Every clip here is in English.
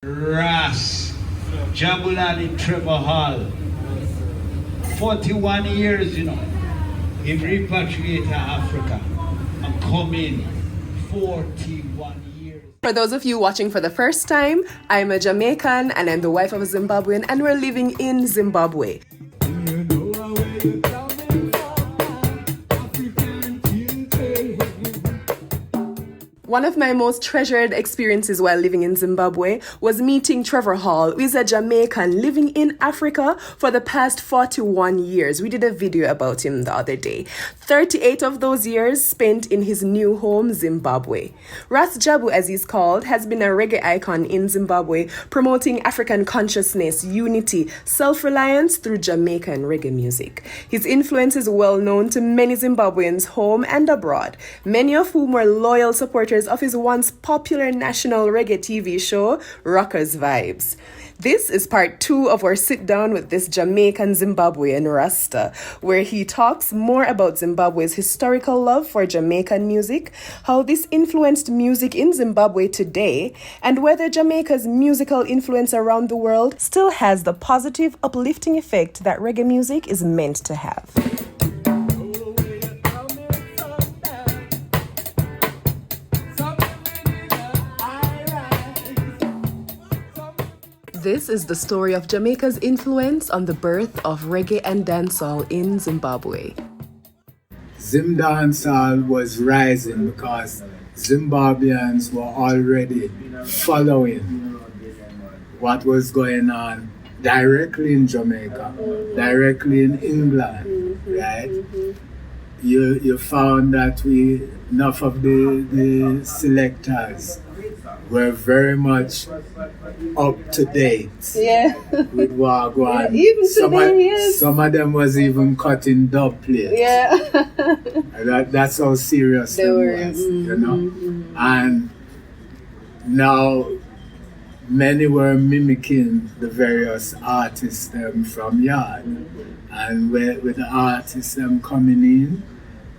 Ras Jabulani, Trevor Hall. 41 years, he repatriated Africa and come in 41 years. For those of you watching for the first time, I'm a Jamaican and I'm the wife of a Zimbabwean and we're living in Zimbabwe. One of my most treasured experiences while living in Zimbabwe was meeting Trevor Hall, who is a Jamaican living in Africa for the past 41 years. We did a video about him the other day. 38 of those years spent in his new home, Zimbabwe. Ras Jabu, as he's called, has been a reggae icon in Zimbabwe, promoting African consciousness, unity, self-reliance through Jamaican reggae music. His influence is well known to many Zimbabweans home and abroad, many of whom were loyal supporters of his once popular national reggae TV show, Rockers Vibes. This is part 2 of our sit down with this Jamaican Zimbabwean Rasta, where he talks more about Zimbabwe's historical love for Jamaican music, how this influenced music in Zimbabwe today, and whether Jamaica's musical influence around the world still has the positive, uplifting effect that reggae music is meant to have. This is the story of Jamaica's influence on the birth of reggae and dancehall in Zimbabwe. Zim dancehall was rising because Zimbabweans were already following what was going on directly in Jamaica, directly in England, right? You found that enough of the selectors were very much up to date with what going on. Even today, yes. Some of them was even cutting dub plates. Yeah. That's how serious they was, And now many were mimicking the various artists from Yard. And with the artists coming in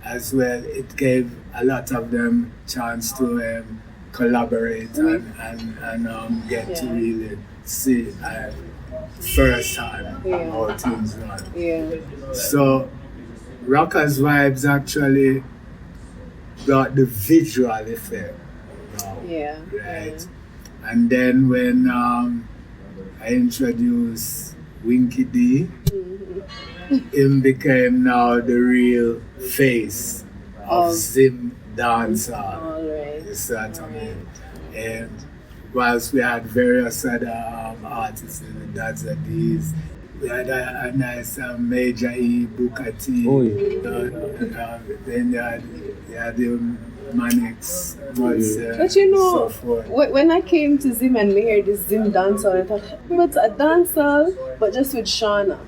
as well, it gave a lot of them chance to collaborate and get to really see firsthand how things run. Yeah. So Rockers Vibes actually got the visual effect now, right? And then when I introduced Winky D, him became now the real face of Zim dancehall. You see what I mean? And whilst we had various other artists in the Dazadis, we had a nice Major E, Booker T. Then you had the Manix, but so forth. When I came to Zim and we heard this Zim dancehall, I thought, what's a dancehall, but just with Shona.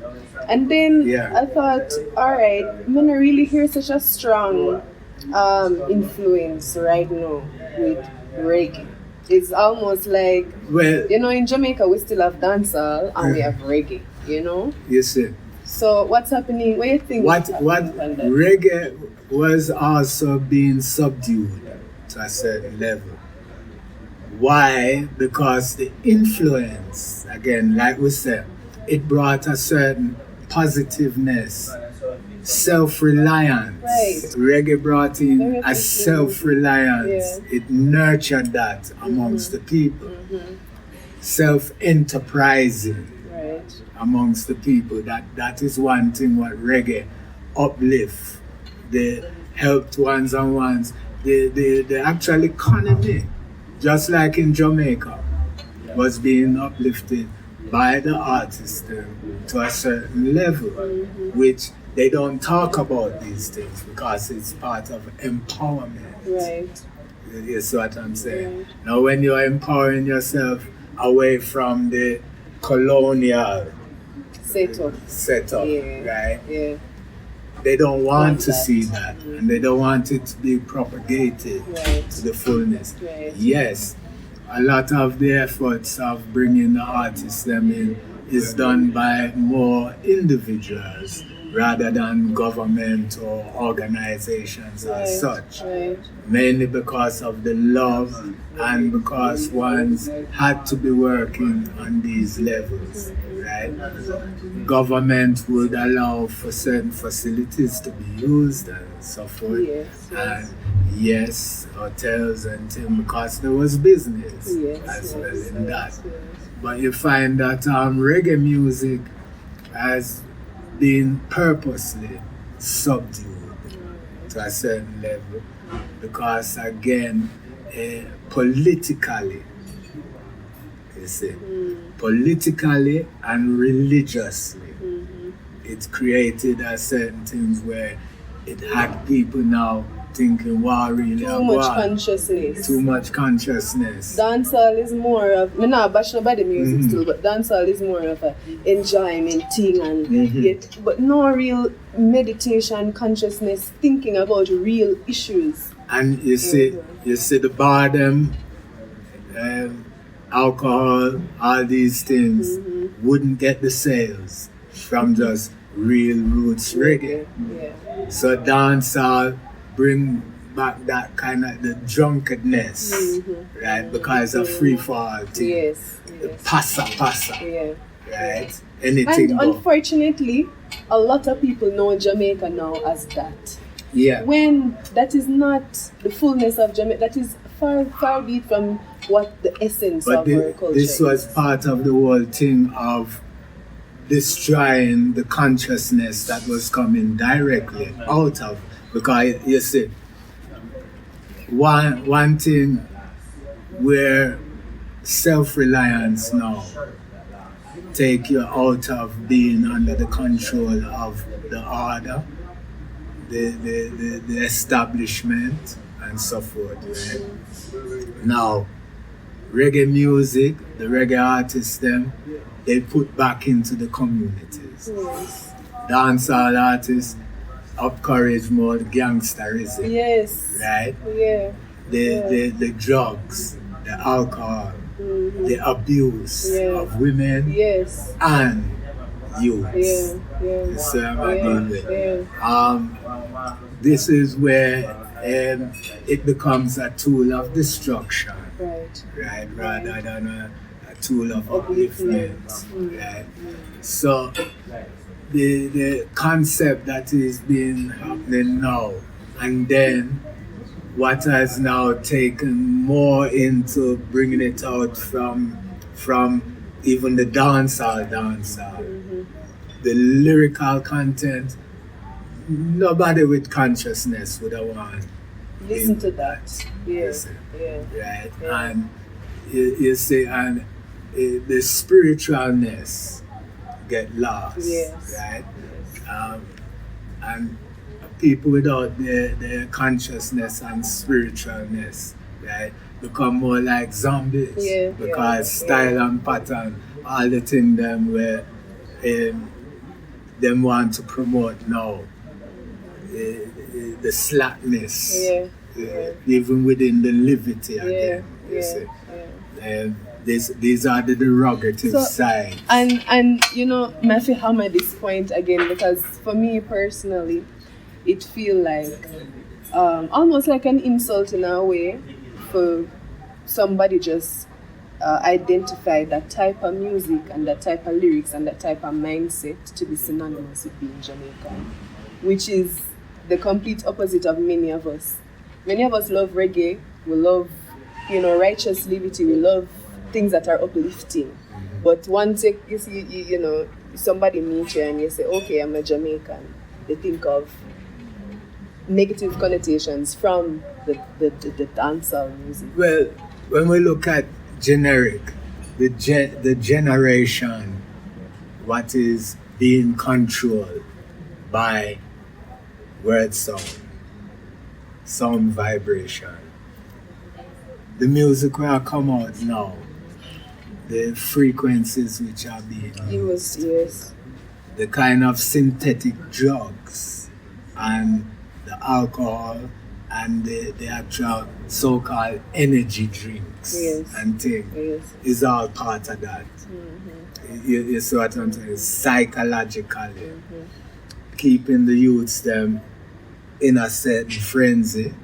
And then I thought, alright, I'm gonna really hear such a strong influence right now with reggae. It's almost like, in Jamaica we still have dancehall and we have reggae, You see. So what's happening? What do you think? What reggae was also being subdued to a certain level. Why? Because the influence, again, like we said, it brought a certain positiveness, self-reliance. Right. Reggae brought in a self-reliance. It nurtured that amongst the people. Self-enterprising amongst the people. That is one thing what reggae uplift. They helped ones and ones. The actual economy, just like in Jamaica, was being uplifted by the artists to a certain level, which they don't talk about these things because it's part of empowerment. Right. You see what I'm saying? Right. Now when you're empowering yourself away from the colonial setup, right? Yeah. They don't want to see that, and they don't want it to be propagated to the fullness. Right. Yes, a lot of the efforts of bringing the artists them in is done by more individuals rather than government or organizations as such. Mainly because of the love and because one's had to be working on these levels, right? Government would allow for certain facilities to be used and so forth. And yes, hotels and things, because there was business as well in that. But you find that reggae music has been purposely subdued to a certain level because, again, politically, you see, politically and religiously, it created a certain things where it had people now thinking, wow, really, too much consciousness. Too much consciousness. Dancehall is more of, I'm not bashing about the music still, but dancehall is more of a enjoyment thing, and but no real meditation, consciousness, thinking about real issues. And you see, the boredom, alcohol, all these things wouldn't get the sales from just real roots reggae. So dancehall bring back that kind of the drunkenness, right? Because of free fall thing. Passa, right? Anything. And unfortunately, a lot of people know Jamaica now as that. Yeah. When that is not the fullness of Jamaica, that is far, far be from what the essence of our culture is. This was part of the whole thing of destroying the consciousness that was coming directly out of. Because you see, one thing where self-reliance now take you out of being under the control of the order, the establishment and so forth. Right? Now, reggae music, the reggae artists them, they put back into the communities. Dancehall artists encourage more gangsterism. Right? The drugs, the alcohol, the abuse of women and youths. This is where it becomes a tool of destruction, right? Rather than a tool of upliftment, right? So the concept that is being happening now, and then what has now taken more into bringing it out from even the dancehall, the lyrical content. Nobody with consciousness would have want listen to that. Right? And you see, and the spiritualness get lost, right? And people without their consciousness and spiritualness, right, become more like zombies because style and pattern, all the things them where them want to promote now, the slackness, even within the levity again, you see. These are the derogative sides. And you know, I have to hammer this point again because for me personally, it feels like almost like an insult in a way for somebody just identify that type of music and that type of lyrics and that type of mindset to be synonymous with being Jamaican, which is the complete opposite of many of us. Many of us love reggae, we love, righteous liberty, we love things that are uplifting. But once you see, somebody meet you and you say, okay, I'm a Jamaican, they think of negative connotations from the dancehall music. Well, when we look at generic, the generation, what is being controlled by word sound vibration. The music will come out now, the frequencies which are being used, the kind of synthetic drugs and the alcohol and the actual so-called energy drinks and things is all part of that. You see what I'm saying? Psychologically keeping the youths them in a certain frenzy,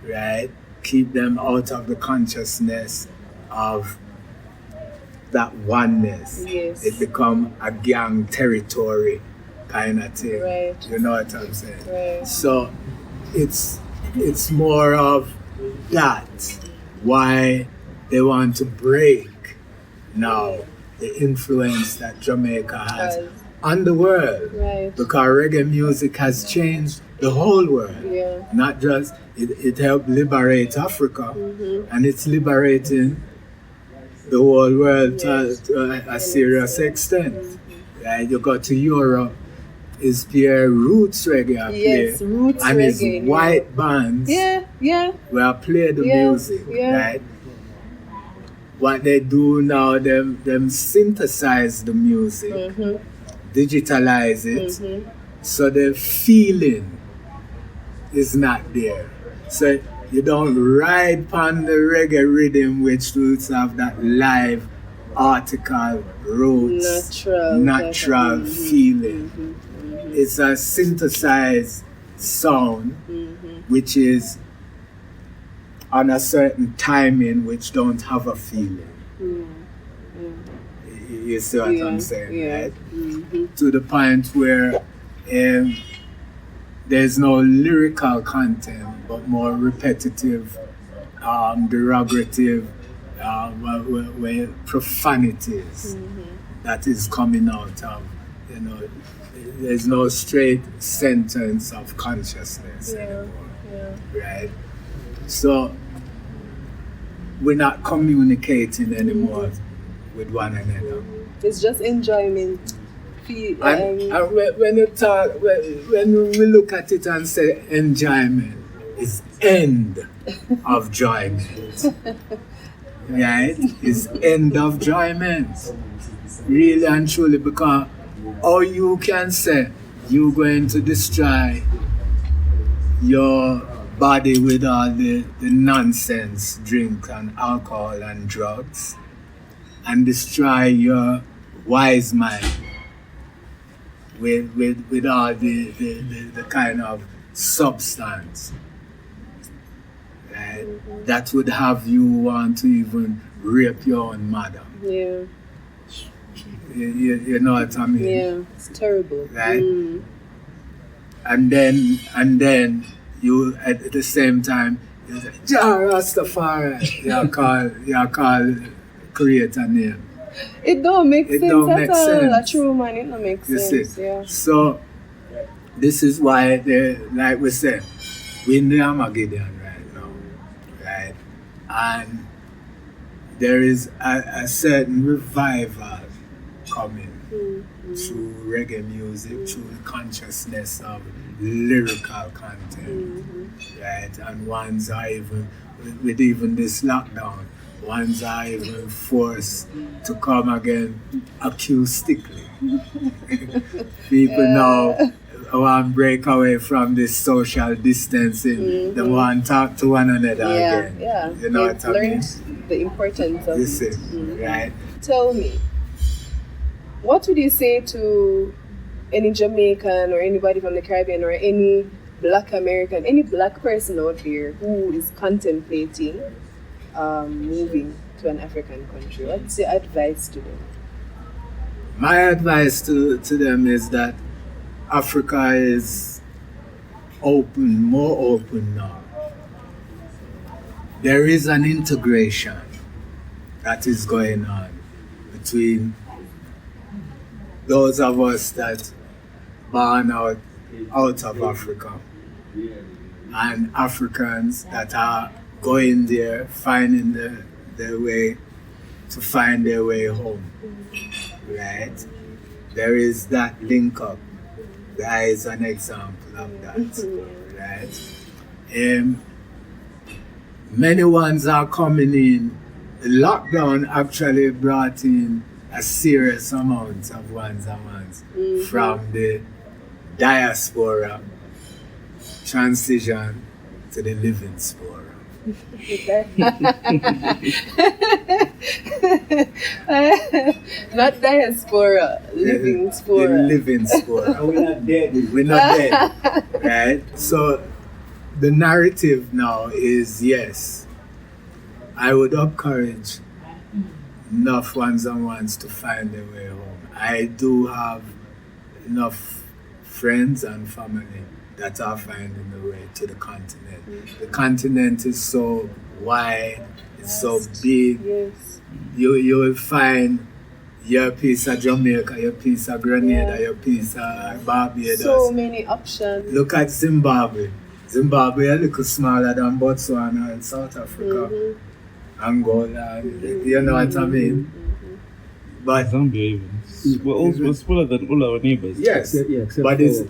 right? Keep them out of the consciousness of that oneness. Yes. It become a gang territory kind of thing. Right. You know what I'm saying? Right. So it's more of that. Why they want to break now the influence that Jamaica has on the world. Right. Because reggae music has changed the whole world. Yeah. Not just, it helped liberate Africa, and it's liberating the whole world to a serious extent. Right? You go to Europe, it's pure roots reggae I play. Yes, roots and reggae. it's white bands where I play the music, right? What they do now, them synthesize the music, digitalize it, so the feeling is not there. So you don't ride upon the reggae rhythm which roots have that live, article, roots, natural feeling. It's a synthesized sound which is on a certain timing which don't have a feeling. You see what I'm saying, right? To the point where there's no lyrical content but more repetitive, derogative, profanities that is coming out of, you know, there's no straight sentence of consciousness anymore, right? So we're not communicating anymore with one another. It's just enjoyment. And when you talk, when we look at it and say enjoyment, it's end of enjoyment, right? It's end of enjoyment, really and truly, because how you can say you're going to destroy your body with all the nonsense, drink and alcohol and drugs, and destroy your wise mind with all the kind of substance, right? That would have you want to even rape your own mother. Yeah. You know what I mean? Yeah, it's terrible. Right? And then you at the same time you say, Jah Rastafari, you call create a name. It don't make sense at all. A true man, it don't make sense. Yeah. So this is why like we said, we're in the Armageddon right now. Right? And there is a certain revival coming through reggae music, through the consciousness of lyrical content, right? And ones are even, with even this lockdown, ones are even forced to come again acoustically. People now want to break away from this social distancing. They want to talk to one another again. Yeah. You know what I mean? Learned the importance of it, right? Tell me, what would you say to any Jamaican or anybody from the Caribbean or any Black American, any Black person out there who is contemplating moving to an African country? What's your advice to them? My advice to them is that Africa is open, more open now. There is an integration that is going on between those of us that born out of Africa and Africans that are going there, finding their way to find their way home, right? There is that link up. There is an example of that, right? Many ones are coming in. The lockdown actually brought in a serious amount of ones from the diaspora transition to the living spora. Not diaspora, living spora. The living spora. We're not dead. We're not dead. Right? So the narrative now is yes, I would encourage enough ones and ones to find their way home. I do have enough friends and family that are finding the way to the continent. The continent is so wide, it's so big. Yes. You will find your piece of Jamaica, your piece of Grenada, your piece of Barbados. So many options. Look at Zimbabwe. Zimbabwe a little smaller than Botswana and South Africa, Angola, you know what I mean? But Zambia even. We're smaller than all our neighbors. yes, Except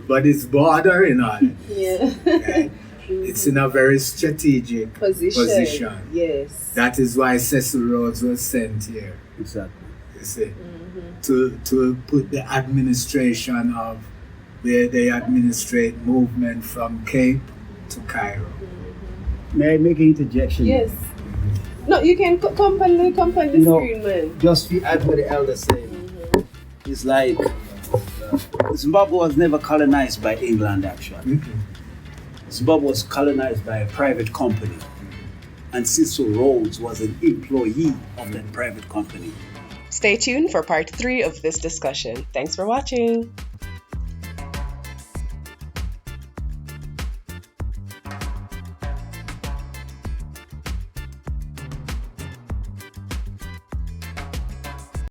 but it's bordering on it. Yeah. Right? It's in a very strategic position. Yes. That is why Cecil Rhodes was sent here. Exactly. You see, to put the administration of where they administrate movement from Cape to Cairo. May I make an interjection? Yes. No, you can come on the screen, man. Just to add what the elder said, it's like Zimbabwe was never colonized by England, actually. Zimbabwe was colonized by a private company, and Cecil Rhodes was an employee of that private company. Stay tuned for part 3 of this discussion. Thanks for watching.